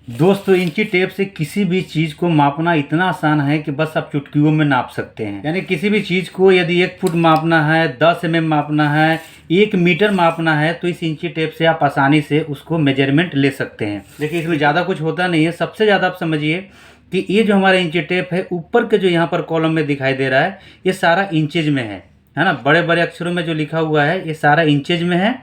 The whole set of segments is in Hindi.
दोस्तों इंची टेप से किसी भी चीज़ को मापना इतना आसान है कि बस आप चुटकियों में नाप सकते हैं। यानी किसी भी चीज़ को यदि 1 फुट मापना है, 10 mm मापना है, 1 मीटर मापना है, तो इस इंची टेप से आप आसानी से उसको मेजरमेंट ले सकते हैं। देखिए इसमें ज़्यादा कुछ होता नहीं है। सबसे ज़्यादा आप समझिए कि ये जो हमारा इंची टेप है, ऊपर के जो यहाँ पर कॉलम में दिखाई दे रहा है, ये सारा इंचेज में है ना। बड़े बड़े अक्षरों में जो लिखा हुआ है ये सारा इंचेज में है।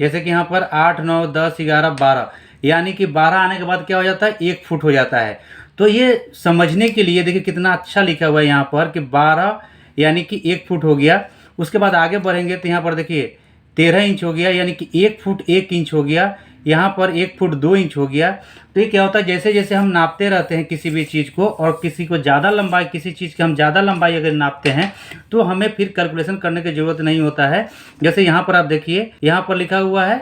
जैसे कि यहाँ पर 8, 9, 10, 11, 12, यानी कि 12 आने के बाद क्या हो जाता है, 1 फुट हो जाता है। तो ये समझने के लिए देखिए कितना अच्छा लिखा हुआ है यहाँ पर कि 12 यानी कि 1 फुट हो गया। उसके बाद आगे बढ़ेंगे तो यहाँ पर देखिए 13 इंच हो गया, यानी कि 1 फुट 1 इंच हो गया। यहाँ पर 1 फुट 2 इंच हो गया। तो ये क्या होता है, जैसे जैसे हम नापते रहते हैं किसी भी चीज़ को, और किसी को ज़्यादा लंबाई, किसी चीज़ की हम ज़्यादा लंबाई अगर नापते हैं तो हमें फिर कैलकुलेशन करने की ज़रूरत नहीं होता है। जैसे यहाँ पर आप देखिए, यहाँ पर लिखा हुआ है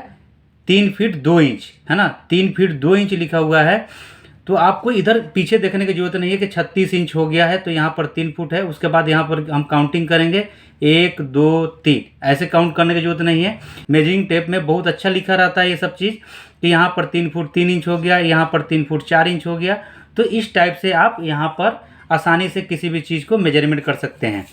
3 फीट 2 इंच, है ना, 3 फीट 2 इंच लिखा हुआ है। तो आपको इधर पीछे देखने की जरूरत नहीं है कि 36 इंच हो गया है तो यहाँ पर 3 फुट है। उसके बाद यहाँ पर हम काउंटिंग करेंगे 1, 2, 3, ऐसे काउंट करने की जरूरत नहीं है। मेजरिंग टेप में बहुत अच्छा लिखा रहता है ये सब चीज़ कि यहाँ पर 3 फुट 3 इंच हो गया, यहाँ पर 3 फुट 4 इंच हो गया। तो इस टाइप से आप यहाँ पर आसानी से किसी भी चीज़ को मेजरमेंट कर सकते हैं।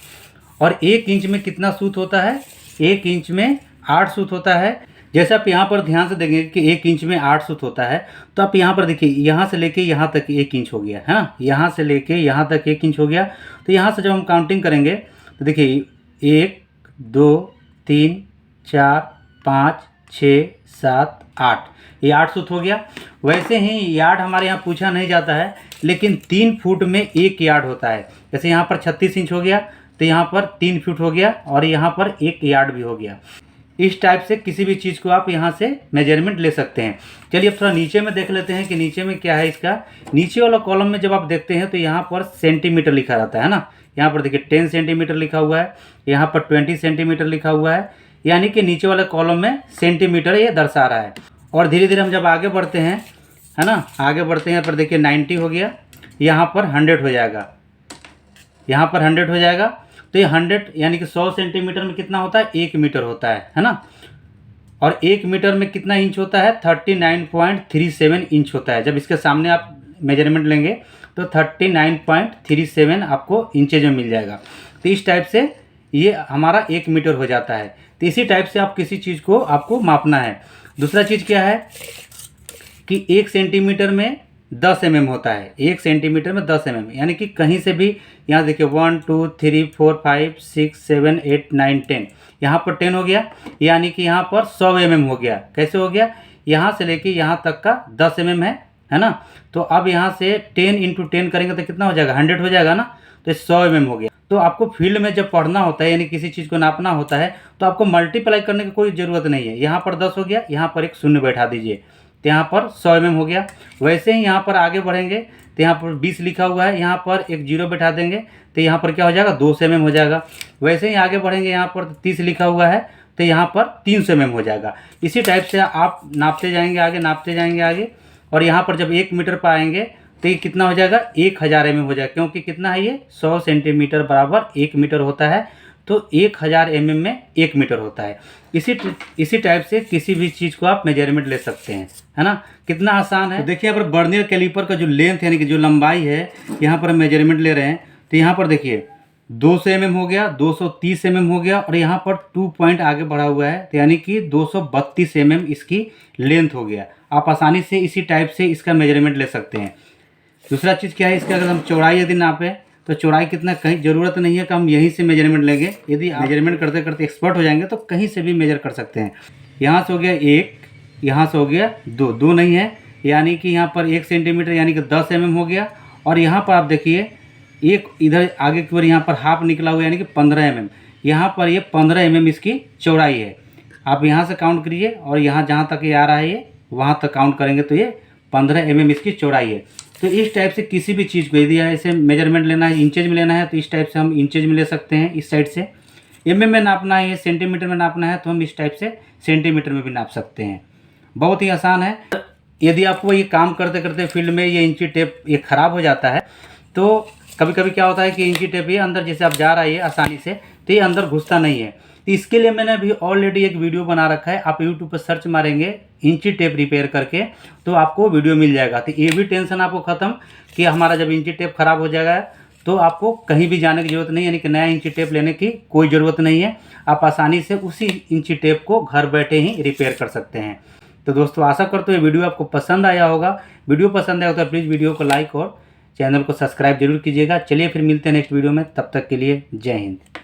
और 1 इंच में कितना सूत होता है, 1 इंच में 8 सूत होता है। जैसे आप यहाँ पर ध्यान से देखेंगे कि 1 इंच में 8 सूत होता है, तो आप यहाँ पर देखिए यहाँ से लेके यहाँ तक 1 इंच हो गया है ना, यहाँ से लेके यहाँ तक 1 इंच हो गया। तो यहाँ से जब हम काउंटिंग करेंगे तो देखिए 1, 2, 3, 4, 5, 6, 7, 8, ये 8 सूत हो गया। वैसे ही यार्ड हमारे यहाँ पूछा नहीं जाता है, लेकिन 3 फुट में 1 यार्ड होता है। जैसे यहाँ पर 36 इंच हो गया तो यहाँ पर 3 फुट हो गया और यहाँ पर 1 यार्ड भी हो गया। इस टाइप से किसी भी चीज़ को आप यहाँ से मेजरमेंट ले सकते हैं। चलिए अब थोड़ा नीचे में देख लेते हैं कि नीचे में क्या है इसका। नीचे वाला कॉलम में जब आप देखते हैं तो यहाँ पर सेंटीमीटर लिखा रहता है ना। यहाँ पर देखिए 10 सेंटीमीटर लिखा हुआ है, यहाँ पर 20 सेंटीमीटर लिखा हुआ है, यानी कि नीचे वाले कॉलम में सेंटीमीटर ये दर्शा रहा है। और धीरे धीरे हम जब आगे बढ़ते हैं, है ना, आगे बढ़ते हैं, यहाँ पर देखिए 90 हो गया, यहाँ पर 100 हो जाएगा, यहाँ पर 100 हो जाएगा। तो ये 100 यानी कि 100 सेंटीमीटर में कितना होता है, 1 मीटर होता है ना। और 1 मीटर में कितना इंच होता है, 39.37 इंच होता है। जब इसके सामने आप मेजरमेंट लेंगे तो 39.37 आपको इंचेज में मिल जाएगा। तो इस टाइप से ये हमारा 1 मीटर हो जाता है। तो इसी टाइप से आप किसी चीज़ को आपको मापना है। दूसरा चीज़ क्या है कि 1 सेंटीमीटर में 10 mm होता है, 1 सेंटीमीटर में 10 mm, यानी कि कहीं से भी यहाँ देखिए 1, 2, 3, 4, 5, 6, 7, 8, 9, 10, यहाँ पर 10 हो गया, यानी कि यहाँ पर 100 mm हो गया। कैसे हो गया, यहाँ से लेके यहाँ तक का 10 mm है ना। तो अब यहाँ से 10 × 10 करेंगे तो कितना हो जाएगा, 100 हो जाएगा ना। तो 100 mm हो गया। तो आपको फील्ड में जब पढ़ना होता है, यानी किसी चीज़ को नापना होता है, तो आपको मल्टीप्लाई करने की कोई ज़रूरत नहीं है। यहाँ पर 10 हो गया, यहाँ पर एक शून्य बैठा दीजिए, तो यहाँ पर 100 mm हो गया। वैसे ही यहाँ पर आगे बढ़ेंगे तो यहाँ पर 20 लिखा हुआ है, यहाँ पर एक जीरो बैठा देंगे तो यहाँ पर क्या हो जाएगा, 200 mm हो जाएगा। वैसे ही आगे बढ़ेंगे, यहाँ पर 30 लिखा हुआ है तो यहाँ पर 300 mm हो जाएगा। इसी टाइप से आप नापते जाएंगे आगे, नापते जाएंगे आगे, और यहाँ पर जब 1 मीटर पर आएंगे तो ये कितना हो जाएगा, 1000 mm हो जाएगा, क्योंकि कितना है ये 100 सेंटीमीटर बराबर 1 मीटर होता है। तो 1000 mm में 1 मीटर होता है। इसी टाइप से किसी भी चीज़ को आप मेजरमेंट ले सकते हैं, है ना। कितना आसान है। तो देखिए यहाँ पर बर्नियर कैलिपर का जो लेंथ यानी कि जो लंबाई है, यहाँ पर हम मेजरमेंट ले रहे हैं। तो यहाँ पर देखिए 200 mm हो गया, 230 mm हो गया, और यहाँ पर 2 पॉइंट आगे बढ़ा हुआ है, तो यानी कि 232 mm इसकी लेंथ हो गया। आप आसानी से इसी टाइप से इसका मेजरमेंट ले सकते हैं। दूसरा चीज़ क्या है, इसका अगर हम चौड़ाई यदि नापें तो चौड़ाई कितना, कहीं ज़रूरत नहीं है कि हम यहीं से मेजरमेंट लेंगे। यदि आप मेजरमेंट करते करते एक्सपर्ट हो जाएंगे तो कहीं से भी मेजर कर सकते हैं। यहाँ से हो गया 1, यहाँ से हो गया 2, 2 नहीं है, यानी कि यहाँ पर 1 सेंटीमीटर यानी कि 10 mm हो गया। और यहाँ पर आप देखिए एक इधर आगे की ओर यहाँ पर हाफ निकला हुआ यानी कि 15 mm, यहाँ पर ये 15 mm इसकी चौड़ाई है। आप यहाँ से काउंट करिए और यहाँ जहाँ तक ये आ रहा है ये वहाँ तक काउंट करेंगे तो ये 15 mm इसकी चौड़ाई है। तो इस टाइप से किसी भी चीज़ को यदि ऐसे मेजरमेंट लेना है, इंचेज में लेना है, तो इस टाइप से हम इंचेज में ले सकते हैं। इस साइड से mm में नापना है, सेंटीमीटर में नापना है, तो हम इस टाइप से सेंटीमीटर में भी नाप सकते हैं। बहुत ही आसान है। यदि आपको ये काम करते करते फील्ड में ये इंची टेप ये ख़राब हो जाता है, तो कभी कभी क्या होता है कि इंची टेप ये अंदर जैसे आप जा रहा है आसानी से, तो ये अंदर घुसता नहीं है। तो इसके लिए मैंने अभी ऑलरेडी एक वीडियो बना रखा है, आप यूट्यूब पर सर्च मारेंगे इंची टेप रिपेयर करके, तो आपको वीडियो मिल जाएगा। तो ये भी टेंशन आपको ख़त्म कि हमारा जब इंची टेप ख़राब हो जाएगा तो आपको कहीं भी जाने की ज़रूरत नहीं, यानी कि नया इंची टेप लेने की कोई ज़रूरत नहीं है। आप आसानी से उसी इंची टेप को घर बैठे ही रिपेयर कर सकते हैं। तो दोस्तों आशा करते हो ये वीडियो आपको पसंद आया होगा। वीडियो पसंद आया तो प्लीज़ वीडियो को लाइक और चैनल को सब्सक्राइब जरूर कीजिएगा। चलिए फिर मिलते हैं नेक्स्ट वीडियो में, तब तक के लिए जय हिंद।